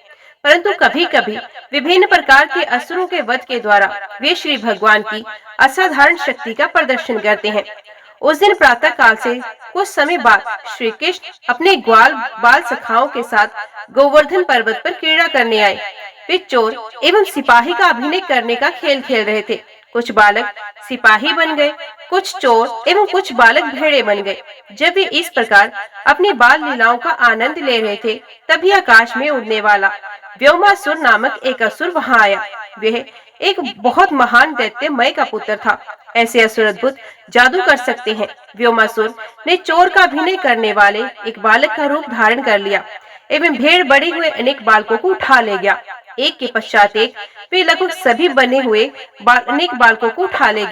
परंतु कभी कभी विभिन्न प्रकार के असुरों के वध के द्वारा वे श्री भगवान की असाधारण शक्ति का प्रदर्शन करते हैं। उस दिन प्रातः काल से कुछ समय बाद श्री कृष्ण अपने ग्वाल बाल सखाओं के साथ गोवर्धन पर्वत पर क्रीड़ा करने आए। वे चोर एवं सिपाही का अभिनय करने का खेल खेल रहे थे। कुछ बालक सिपाही बन गए, कुछ चोर एवं कुछ बालक भेड़े बन गए। जब वे इस प्रकार अपनी बाल लीलाओं का आनंद ले रहे थे, तभी आकाश में उड़ने वाला व्योमासुर नामक एक असुर वहां आया। वह एक बहुत महान दैत्य मय का पुत्र था। ऐसे असुर अद्भुत जादू कर सकते हैं। व्योमासुर ने चोर का अभिनय करने वाले एक बालक का रूप धारण कर लिया एवं भेड़ बड़े हुए अनेक बालकों को उठा ले गया। एक के पश्चात एक वे लगभग सभी बने हुए अनेक बालकों को उठा ले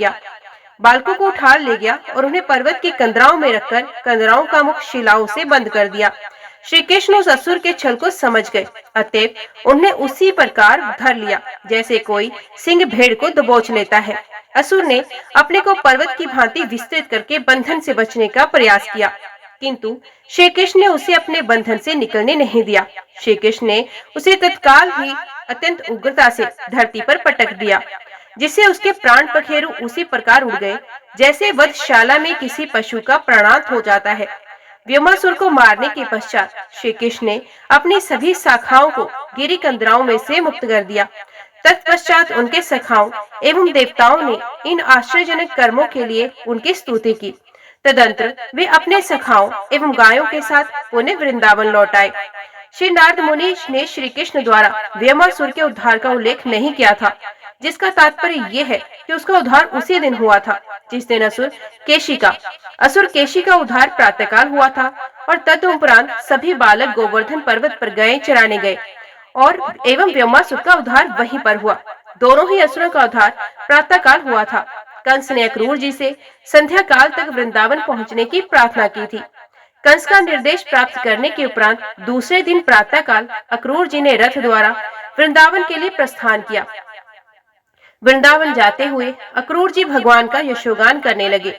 गया और उन्हें पर्वत की कंदराओं में रखकर कंदराओं का मुख शिलाओं से बंद कर दिया। श्री कृष्ण उस असुर के छल को समझ गए, अतएव उन्हें उसी प्रकार धर लिया जैसे कोई सिंह भेड़ को दबोच लेता है। असुर ने अपने को पर्वत की भांति विस्तृत करके बंधन से बचने का प्रयास किया, किंतु श्री कृष्ण ने उसे अपने बंधन से निकलने नहीं दिया। श्री कृष्ण ने उसे तत्काल ही अत्यंत उग्रता से धरती पर पटक दिया, जिससे उसके प्राण पखेरु उसी प्रकार उड़ गए जैसे वधशाला में किसी पशु का प्राणांत हो जाता है। व्योमासुर को मारने के पश्चात श्री कृष्ण ने अपनी सभी शाखाओं को गिरी कंदराओं में से मुक्त कर दिया। तत्पश्चात उनके सखाओं एवं देवताओं ने इन आश्चर्यजनक कर्मों के लिए उनकी स्तुति की। तदंतर वे अपने सखाओं एवं गायों के साथ पुनः वृंदावन लौट आए। श्री नारद मुनि ने श्री कृष्ण द्वारा व्योमासुर के उद्धार का उल्लेख नहीं किया था, जिसका तात्पर्य ये है कि उसका उद्धार उसी दिन हुआ था जिस दिन असुर केशी का उद्धार प्रातःकाल हुआ था और तदुपरांत सभी बालक गोवर्धन पर्वत पर गए चराने गए और एवं व्योमासुर का उद्धार वहीं पर हुआ। दोनों ही असुरों का उद्धार प्रातःकाल हुआ था। कंस ने अक्रूर जी से संध्या काल तक वृंदावन पहुंचने की प्रार्थना की थी। कंस का निर्देश प्राप्त करने के उपरांत दूसरे दिन प्रातःकाल अक्रूर जी ने रथ द्वारा वृंदावन के लिए प्रस्थान किया। वृंदावन जाते हुए अक्रूर जी भगवान का यशोगान करने लगे,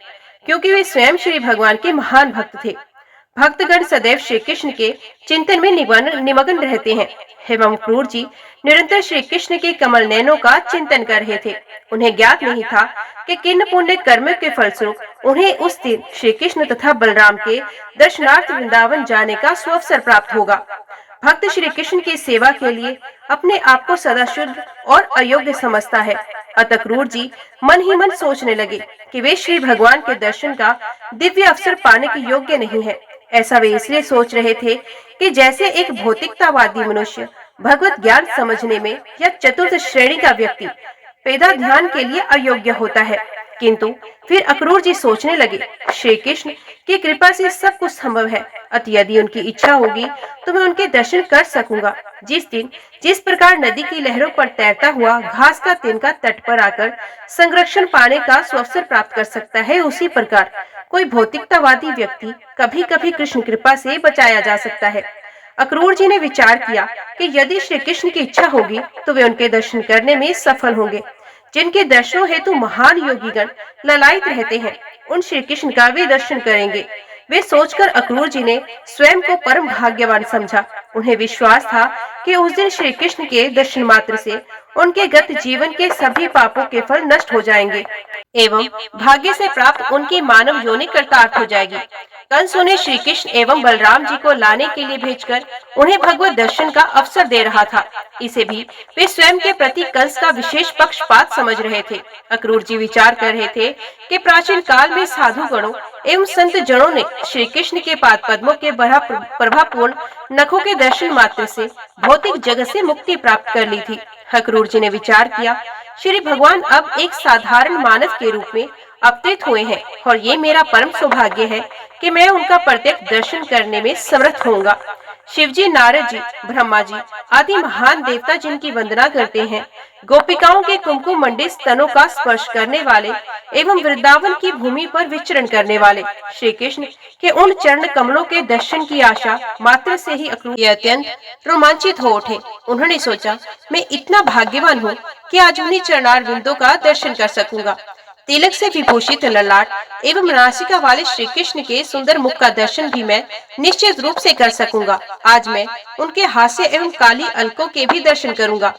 क्योंकि वे स्वयं श्री भगवान के महान भक्त थे। भक्तगण सदैव श्री कृष्ण के चिंतन में निमग्न रहते हैं एवं अक्रूर जी निरंतर श्री कृष्ण के कमल नयनों का चिंतन कर रहे थे। उन्हें ज्ञात नहीं था कि किन पुण्य कर्म के फलस्वरूप उन्हें उस दिन श्री कृष्ण तथा बलराम के दर्शनार्थ वृंदावन जाने का सुअवसर प्राप्त होगा। भक्त श्री कृष्ण की सेवा के लिए अपने आप को सदा शुद्ध और अयोग्य समझता है। अतः अक्रूर जी मन ही मन सोचने लगे कि वे श्री भगवान के दर्शन का दिव्य अवसर पाने के योग्य नहीं है। ऐसा वे इसलिए सोच रहे थे कि जैसे एक भौतिकतावादी मनुष्य भगवत ज्ञान समझने में या चतुर्थ श्रेणी का व्यक्ति पैदा ध्यान के लिए अयोग्य होता है, किंतु फिर अक्रूर जी सोचने लगे, श्री कृष्ण की कृपा से सब कुछ संभव है। अतः यदि उनकी इच्छा होगी तो मैं उनके दर्शन कर सकूंगा। जिस प्रकार नदी की लहरों पर तैरता हुआ घास का तिनका तट पर आकर संरक्षण पाने का सुअवसर प्राप्त कर सकता है, उसी प्रकार कोई भौतिकतावादी व्यक्ति कभी कभी कृष्ण कृपा से बचाया जा सकता है। अक्रूर जी ने विचार किया कि यदि श्री कृष्ण की इच्छा होगी तो वे उनके दर्शन करने में सफल होंगे। जिनके दर्शनों हेतु महान योगीगण ललायित रहते हैं, उन श्री कृष्ण का वे दर्शन करेंगे। वे सोचकर अक्रूर जी ने स्वयं को परम भाग्यवान समझा। उन्हें विश्वास था कि उस दिन श्री कृष्ण के दर्शन मात्र से उनके गत जीवन के सभी पापों के फल नष्ट हो जाएंगे एवं भाग्य से प्राप्त उनकी मानव योनि कृतार्थ हो जाएगी। कंस उन्हें श्री कृष्ण एवं बलराम जी को लाने के लिए भेजकर उन्हें भगवत दर्शन का अवसर दे रहा था। इसे भी वे स्वयं के प्रति कंस का विशेष पक्षपात समझ रहे थे। अक्रूर जी विचार कर रहे थे कि प्राचीन काल में साधु गणों एवं संत जनों ने श्री कृष्ण के पाद पद्मों के बड़ा प्रभावपूर्ण नखों के दर्शन मात्र से भौतिक जगत से मुक्ति प्राप्त कर ली थी। अक्रूर जी ने विचार किया, श्री भगवान अब एक साधारण मानव के रूप में अवतरित हुए हैं और ये मेरा परम सौभाग्य है कि मैं उनका प्रत्यक्ष दर्शन करने में समर्थ होऊंगा। शिव जी, नारद जी, ब्रह्मा जी आदि महान देवता जिनकी वंदना करते हैं, गोपिकाओं के कुमकुम मंडित स्तनों का स्पर्श करने वाले एवं वृंदावन की भूमि पर विचरण करने वाले श्री कृष्ण के उन चरण कमलों के दर्शन की आशा मात्र से ही अक्रूर अत्यंत रोमांचित हो उठे। उन्होंने सोचा, मैं इतना भाग्यवान हूँ कि आज उन्हीं चरणार बिंदु का दर्शन कर सकूंगा। तिलक से विभूषित ललाट एवं नासिका वाले श्री कृष्ण के सुंदर मुख का दर्शन भी मैं निश्चित रूप से कर सकूंगा। आज मैं उनके हास्य एवं काली अलकों के भी दर्शन करूंगा।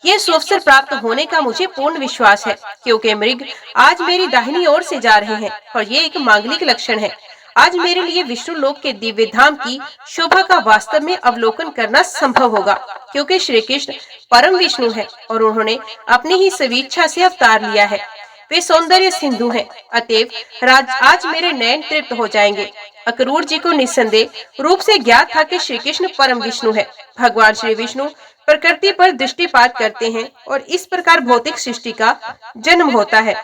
ये सुअवसर प्राप्त होने का मुझे पूर्ण विश्वास है, क्योंकि मृग आज मेरी दाहिनी ओर से जा रहे हैं और ये एक मांगलिक लक्षण है। आज मेरे लिए विष्णु लोक के दिव्य धाम की शोभा का वास्तव में अवलोकन करना संभव होगा, क्योंकि श्री कृष्ण परम विष्णु है और उन्होंने अपनी ही स्वेच्छा से अवतार लिया है। वे सौंदर्य सिंधु हैं, अतएव आज मेरे नयन तृप्त हो जाएंगे। अक्रूर जी को निस्संदेह रूप से ज्ञात था कि श्री कृष्ण परम विष्णु है। भगवान श्री विष्णु प्रकृति पर दृष्टिपात करते हैं और इस प्रकार भौतिक सृष्टि का जन्म होता है।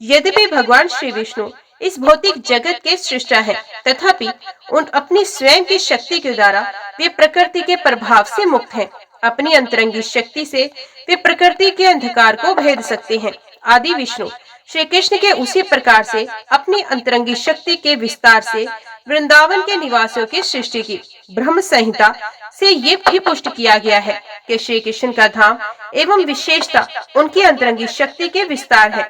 यद्यपि भगवान श्री विष्णु इस भौतिक जगत के सृष्टा है, तथापि उन अपनी स्वयं की शक्ति के द्वारा वे प्रकृति के प्रभाव से मुक्त हैं। अपनी अंतरंगी शक्ति से वे प्रकृति के अंधकार को भेद सकते हैं। आदि विष्णु श्री कृष्ण के उसी प्रकार से अपनी अंतरंगी शक्ति के विस्तार से वृंदावन के निवासियों की सृष्टि की। ब्रह्म संहिता से ये भी पुष्ट किया गया है कि श्री कृष्ण का धाम एवं विशेषता उनकी अंतरंगी शक्ति के विस्तार है।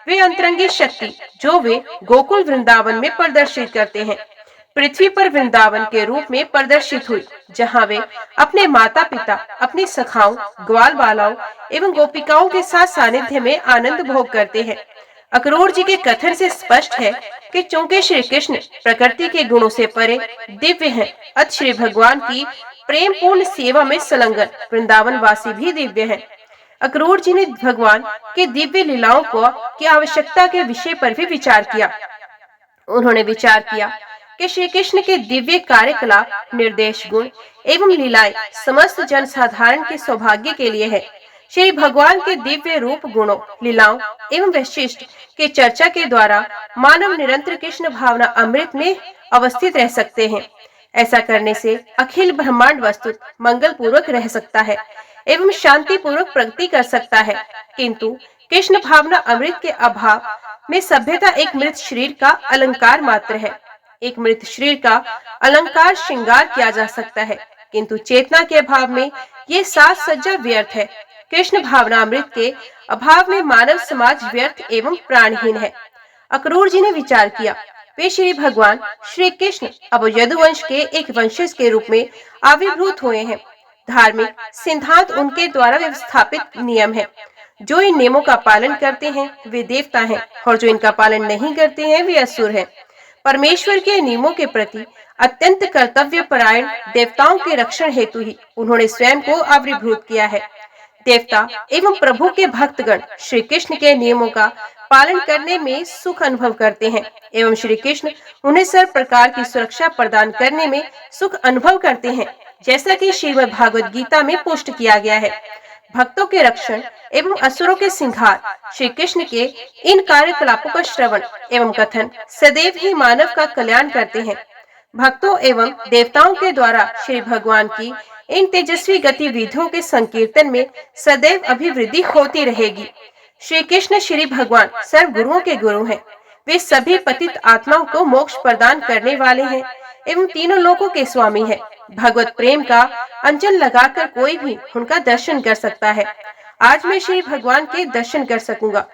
वे अंतरंगी शक्ति जो वे गोकुल वृंदावन में प्रदर्शित करते हैं, पृथ्वी पर वृंदावन के रूप में प्रदर्शित हुई, जहाँ वे अपने माता पिता, अपनी सखाओं, ग्वाल बालाओं एवं गोपिकाओं के साथ सानिध्य में आनंद भोग करते हैं। अक्रूर जी के कथन से स्पष्ट है कि चूंकि श्री कृष्ण प्रकृति के गुणों से परे दिव्य हैं, अत श्री भगवान की प्रेम पूर्ण सेवा में संलग्न वृंदावन वासी भी दिव्य हैं। अक्रूर जी ने भगवान के दिव्य लीलाओं को की आवश्यकता के विषय पर भी विचार किया। उन्होंने विचार किया कि श्री कृष्ण के दिव्य कार्यकलाप, निर्देश, गुण एवं लीलाएं समस्त जनसाधारण के सौभाग्य के लिए है। श्री भगवान के दिव्य रूप, गुणों, लीलाओं एवं वैशिष्ट के चर्चा के द्वारा मानव निरंतर कृष्ण भावना अमृत में अवस्थित रह सकते हैं। ऐसा करने से अखिल ब्रह्मांड वस्तु मंगल पूर्वक रह सकता है एवं शांति पूर्वक प्रगति कर सकता है। किंतु कृष्ण भावना अमृत के अभाव में सभ्यता एक मृत शरीर का अलंकार मात्र है। एक मृत शरीर का अलंकार श्रृंगार किया जा सकता है, किंतु चेतना के अभाव में ये साज सज्जा व्यर्थ है। कृष्ण भावना अमृत के अभाव में मानव समाज व्यर्थ एवं प्राणहीन है। अक्रूर जी ने विचार किया, वे श्री भगवान श्री कृष्ण अब यदुवंश के एक वंशज के रूप में आविर्भूत हुए हैं। धार्मिक सिद्धांत उनके द्वारा व्यवस्थापित नियम है। जो इन नियमों का पालन करते हैं वे देवता हैं और जो इनका पालन नहीं करते हैं वे असुर हैं। परमेश्वर के नियमों के प्रति अत्यंत कर्तव्य परायण देवताओं के रक्षण हेतु ही उन्होंने स्वयं को आविर्भूत किया है। देवता एवं प्रभु के भक्तगण श्री कृष्ण के नियमों का पालन करने में सुख अनुभव करते हैं एवं श्री कृष्ण उन्हें सर्व प्रकार की सुरक्षा प्रदान करने में सुख अनुभव करते हैं, जैसा कि श्रीमद् भागवत गीता में पुष्ट किया गया है। भक्तों के रक्षण एवं असुरों के संहार श्री कृष्ण के इन कार्यकलापों का श्रवण एवं कथन सदैव ही मानव का कल्याण करते हैं। भक्तों एवं देवताओं के द्वारा श्री भगवान की इन तेजस्वी गतिविधियों के संकीर्तन में सदैव अभिवृद्धि होती रहेगी। श्री कृष्ण श्री भगवान सर्व गुरुओं के गुरु हैं। वे सभी पतित आत्माओं को मोक्ष प्रदान करने वाले हैं एवं तीनों लोकों के स्वामी हैं। भगवत प्रेम का अंजन लगाकर कोई भी उनका दर्शन कर सकता है। आज मैं श्री भगवान के दर्शन कर सकूंगा,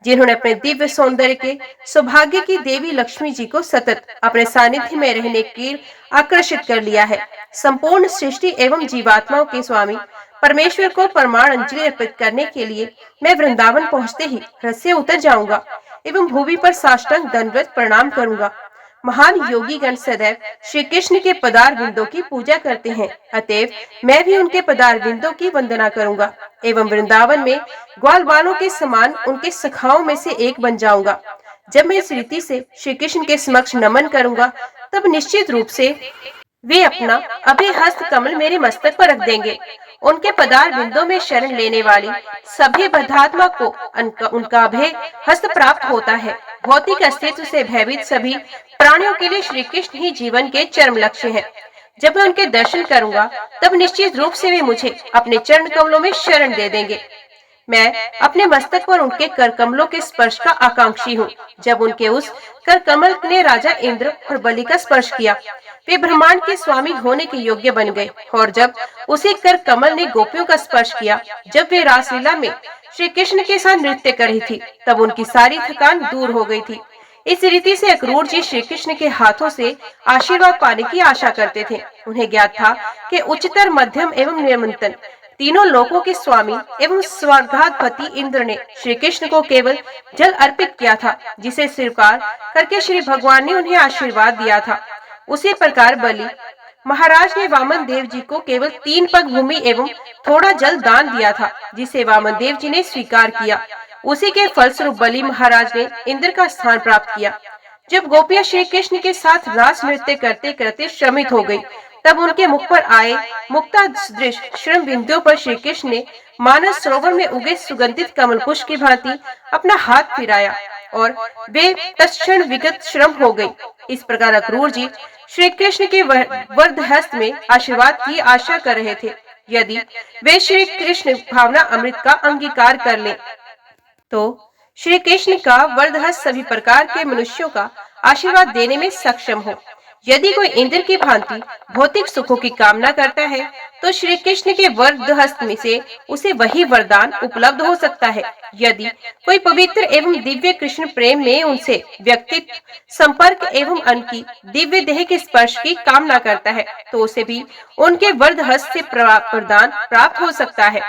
जिन्होंने अपने दिव्य सौंदर्य के सौभाग्य की देवी लक्ष्मी जी को सतत अपने सानिध्य में रहने की आकर्षित कर लिया है। संपूर्ण सृष्टि एवं जीवात्माओं के स्वामी परमेश्वर को परमाण अंजलि अर्पित करने के लिए मैं वृंदावन पहुंचते ही रथ से उतर जाऊंगा एवं भूमि पर साष्टांग दंडवत प्रणाम करूंगा। महान योगीगण सदैव श्री कृष्ण के पदार बिंदों की पूजा करते हैं, अतएव मैं भी उनके पदार बिंदों की वंदना करूंगा एवं वृंदावन में ग्वाल बालों के समान उनके सखाओं में से एक बन जाऊंगा। जब मैं इस रीति से श्री कृष्ण के समक्ष नमन करूंगा, तब निश्चित रूप से वे अपना अभय हस्त कमल मेरे मस्तक पर रख देंगे। उनके पदार बिंदों में शरण लेने वाली सभी बद्धात्मा को उनका अभय हस्त प्राप्त होता है। भौतिक अस्तित्व से भयभीत सभी प्राणियों के लिए श्री कृष्ण ही जीवन के चरम लक्ष्य हैं। जब मैं उनके दर्शन करूंगा, तब निश्चित रूप से वे मुझे अपने चरण कमलों में शरण दे देंगे। मैं अपने मस्तक पर उनके कर कमलों के स्पर्श का आकांक्षी हूँ। जब उनके उस कर कमल ने राजा इंद्र और बलि का स्पर्श किया, वे ब्रह्मांड के स्वामी होने के योग्य बन गए। और जब उसी कर कमल ने गोपियों का स्पर्श किया, जब वे रासलीला में श्री कृष्ण के साथ नृत्य कर रही थी, तब उनकी सारी थकान दूर हो गई थी। इस रीति से अक्रूर जी श्री कृष्ण के हाथों से आशीर्वाद पाने की आशा करते थे। उन्हें ज्ञात था कि उच्चतर, मध्यम एवं निम्नतम तीनों लोकों के स्वामी एवं स्वर्गाधिपति इंद्र ने श्री कृष्ण को केवल जल अर्पित किया था, जिसे स्वीकार करके श्री भगवान ने उन्हें आशीर्वाद दिया था। उसी प्रकार बलि महाराज ने वामन देव जी को केवल 3 पग भूमि एवं थोड़ा जल दान दिया था, जिसे वामन देव जी ने स्वीकार किया। उसी के फलस्वरूप बलि महाराज ने इंद्र का स्थान प्राप्त किया। जब गोपियां श्री कृष्ण के साथ रास नृत्य करते करते श्रमित हो गई, तब उनके मुख पर आए मुक्ता दृश श्रम बिंदुओं पर श्री कृष्ण ने मानस सरोवर में उगे सुगंधित कमल पुष्प की भांति अपना हाथ फिराया और वे तत्क्षण विगत श्रम हो गई। इस प्रकार अक्रूर जी श्री कृष्ण के वरद हस्त में आशीर्वाद की आशा कर रहे थे। यदि वे श्री कृष्ण भावना अमृत का अंगीकार कर ले, तो श्री कृष्ण का वरद हस्त सभी प्रकार के मनुष्यों का आशीर्वाद देने में सक्षम हो। यदि कोई इंद्र की भांति भौतिक सुखों की कामना करता है, तो श्री कृष्ण के वरद हस्त में से उसे वही वरदान उपलब्ध हो सकता है। यदि कोई पवित्र एवं दिव्य कृष्ण प्रेम में उनसे व्यक्तित्व संपर्क एवं उनकी दिव्य देह के स्पर्श की कामना करता है, तो उसे भी उनके वरद हस्त से वरदान प्राप्त हो सकता है।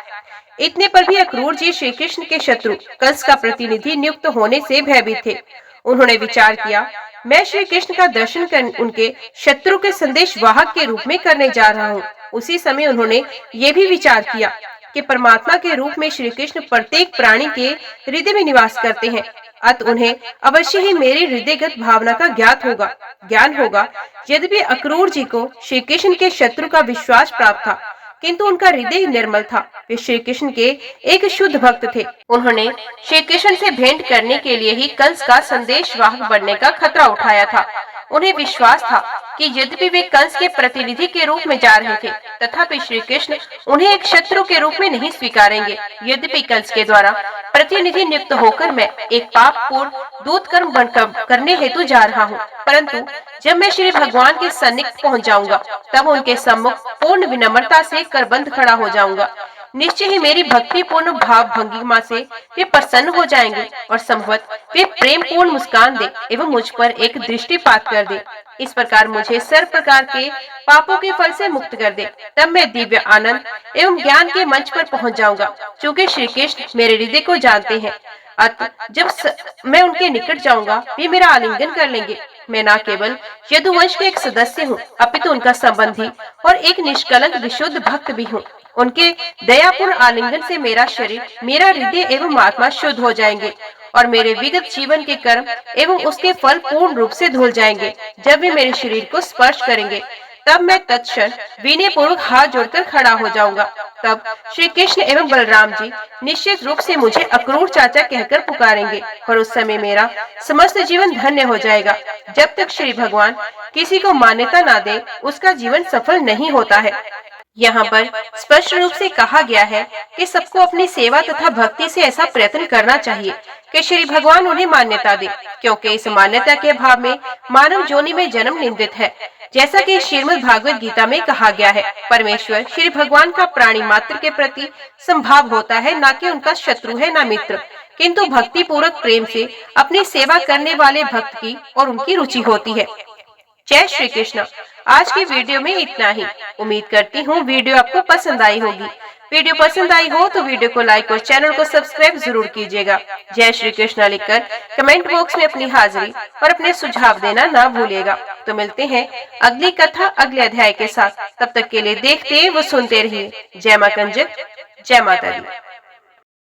इतने पर भी अक्रूर जी श्री कृष्ण के शत्रु कंस का प्रतिनिधि नियुक्त होने से भयभीत थे। उन्होंने विचार किया, मैं श्री कृष्ण का दर्शन कर उनके शत्रु के संदेश वाहक के रूप में करने जा रहा हूँ। उसी समय उन्होंने ये भी विचार किया कि परमात्मा के रूप में श्री कृष्ण प्रत्येक प्राणी के हृदय में निवास करते हैं, अतः उन्हें अवश्य ही मेरी हृदयगत भावना का ज्ञान होगा। यद्यपि अक्रूर जी को श्री कृष्ण के शत्रु का विश्वास प्राप्त था, किंतु उनका हृदय निर्मल था। वे श्री कृष्ण के एक शुद्ध भक्त थे। उन्होंने श्री कृष्ण से भेंट करने के लिए ही कंस का संदेश वाहक बनने का खतरा उठाया था। उन्हें विश्वास था कि यद्यपि वे कंस के प्रतिनिधि के रूप में जा रहे थे, तथापि श्री कृष्ण उन्हें एक शत्रु के रूप में नहीं स्वीकारेंगे। यद्यपि कंस के द्वारा प्रतिनिधि नियुक्त होकर मैं एक पाप पूर्ण दूत कर्म करने हेतु जा रहा हूँ, परंतु जब मैं श्री भगवान के सन्निकट पहुँच जाऊंगा, तब उनके सम्मुख पूर्ण विनम्रता से करबंद खड़ा हो जाऊंगा। निश्चय ही मेरी भक्ति पूर्ण भाव भंगिमा से वे प्रसन्न हो जाएंगे और संभवत वे प्रेम पूर्ण मुस्कान दे एवं मुझ पर एक दृष्टिपात कर दे। इस प्रकार मुझे सर्व प्रकार के पापों के फल से मुक्त कर दे। तब मैं दिव्य आनंद एवं ज्ञान के मंच पर पहुंच जाऊंगा। चूँकि श्री कृष्ण मेरे हृदय को जानते हैं, अतः जब मैं उनके निकट जाऊंगा, वे मेरा आलिंगन कर लेंगे। मैं न केवल यदुवंश के एक सदस्य हूँ, अपितु उनका संबंधी और एक निष्कलंक विशुद्ध भक्त भी हूँ। उनके दयापूर्ण आलिंगन से मेरा शरीर, मेरा हृदय एवं आत्मा शुद्ध हो जाएंगे और मेरे विगत जीवन के कर्म एवं उसके फल पूर्ण रूप से धुल जाएंगे। जब वे मेरे शरीर को स्पर्श करेंगे, तब मैं तत्क्षण विनय पूर्वक हाथ जोड़कर खड़ा हो जाऊंगा। तब श्री कृष्ण एवं बलराम जी निश्चित रूप से मुझे अक्रूर चाचा कहकर पुकारेंगे और उस समय मेरा समस्त जीवन धन्य हो जाएगा। जब तक श्री भगवान किसी को मान्यता ना दे, उसका जीवन सफल नहीं होता है। यहाँ पर स्पष्ट रूप से कहा गया है कि सबको अपनी सेवा तथा भक्ति से ऐसा प्रयत्न करना चाहिए कि श्री भगवान उन्हें मान्यता दे, क्योंकि इस मान्यता के अभाव में मानव योनि में जन्म निंदित है। जैसा कि श्रीमद् भागवत गीता में कहा गया है, परमेश्वर श्री भगवान का प्राणी मात्र के प्रति संभाव होता है, न कि उनका शत्रु है न मित्र, किंतु भक्ति पूर्वक प्रेम से अपनी सेवा करने वाले भक्त की और उनकी रुचि होती है। जय श्री कृष्ण। आज की वीडियो में इतना ही। उम्मीद करती हूँ वीडियो आपको पसंद आई होगी। वीडियो पसंद आई हो तो वीडियो को लाइक और चैनल को सब्सक्राइब जरूर कीजिएगा। जय श्री कृष्ण लिखकर कमेंट बॉक्स में अपनी हाजिरी और अपने सुझाव देना ना भूलिएगा। तो मिलते हैं अगली कथा अगले अध्याय के साथ। तब तक के लिए देखते व सुनते रहिए। जय मां कंजक, जय माता दी।